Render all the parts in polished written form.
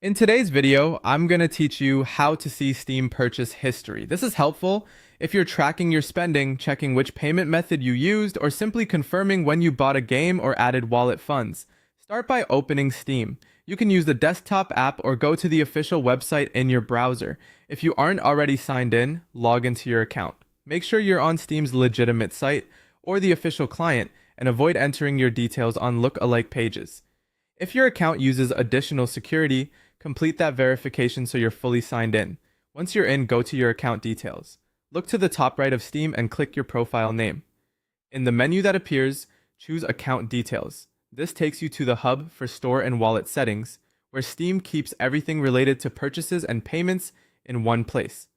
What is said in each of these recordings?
In today's video, I'm going to teach you how to see Steam purchase history. This is helpful if you're tracking your spending, checking which payment method you used, or simply confirming when you bought a game or added wallet funds. Start by opening Steam. You can use the desktop app or go to the official website in your browser. If you aren't already signed in, log into your account. Make sure you're on Steam's legitimate site or the official client and avoid entering your details on look-alike pages. If your account uses additional security, complete that verification so you're fully signed in. Once you're in, go to your account details. Look to the top right of Steam and click your profile name. In the menu that appears, choose Account Details. This takes you to the hub for store and wallet settings, where Steam keeps everything related to purchases and payments in one place.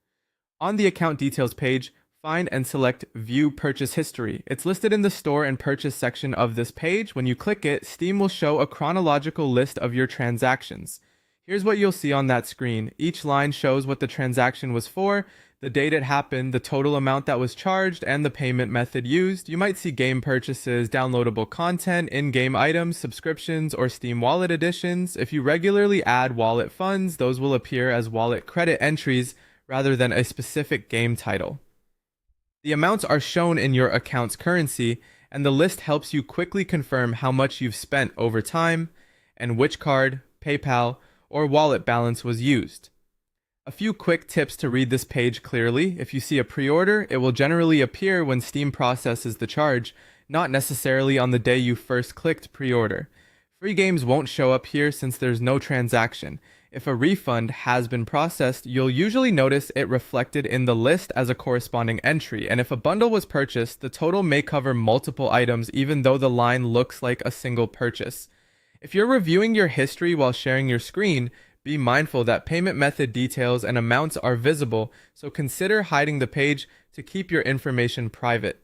On the Account Details page, find and select View Purchase History. It's listed in the Store and Purchase section of this page. When you click it, Steam will show a chronological list of your transactions. Here's what you'll see on that screen. Each line shows what the transaction was for, the date it happened, the total amount that was charged, and the payment method used. You might see game purchases, downloadable content, in-game items, subscriptions, or Steam Wallet additions. If you regularly add wallet funds, those will appear as wallet credit entries rather than a specific game title. The amounts are shown in your account's currency, and the list helps you quickly confirm how much you've spent over time and which card, PayPal, or wallet balance was used. A few quick tips to read this page clearly. If you see a pre-order, it will generally appear when Steam processes the charge, not necessarily on the day you first clicked pre-order. Free games won't show up here since there's no transaction. If a refund has been processed, you'll usually notice it reflected in the list as a corresponding entry, and if a bundle was purchased, the total may cover multiple items even though the line looks like a single purchase. If you're reviewing your history while sharing your screen, be mindful that payment method details and amounts are visible, so consider hiding the page to keep your information private.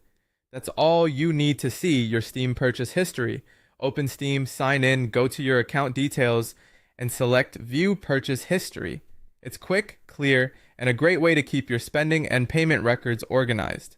That's all you need to see your Steam purchase history. Open Steam, sign in, go to your account details, and select View Purchase History. It's quick, clear, and a great way to keep your spending and payment records organized.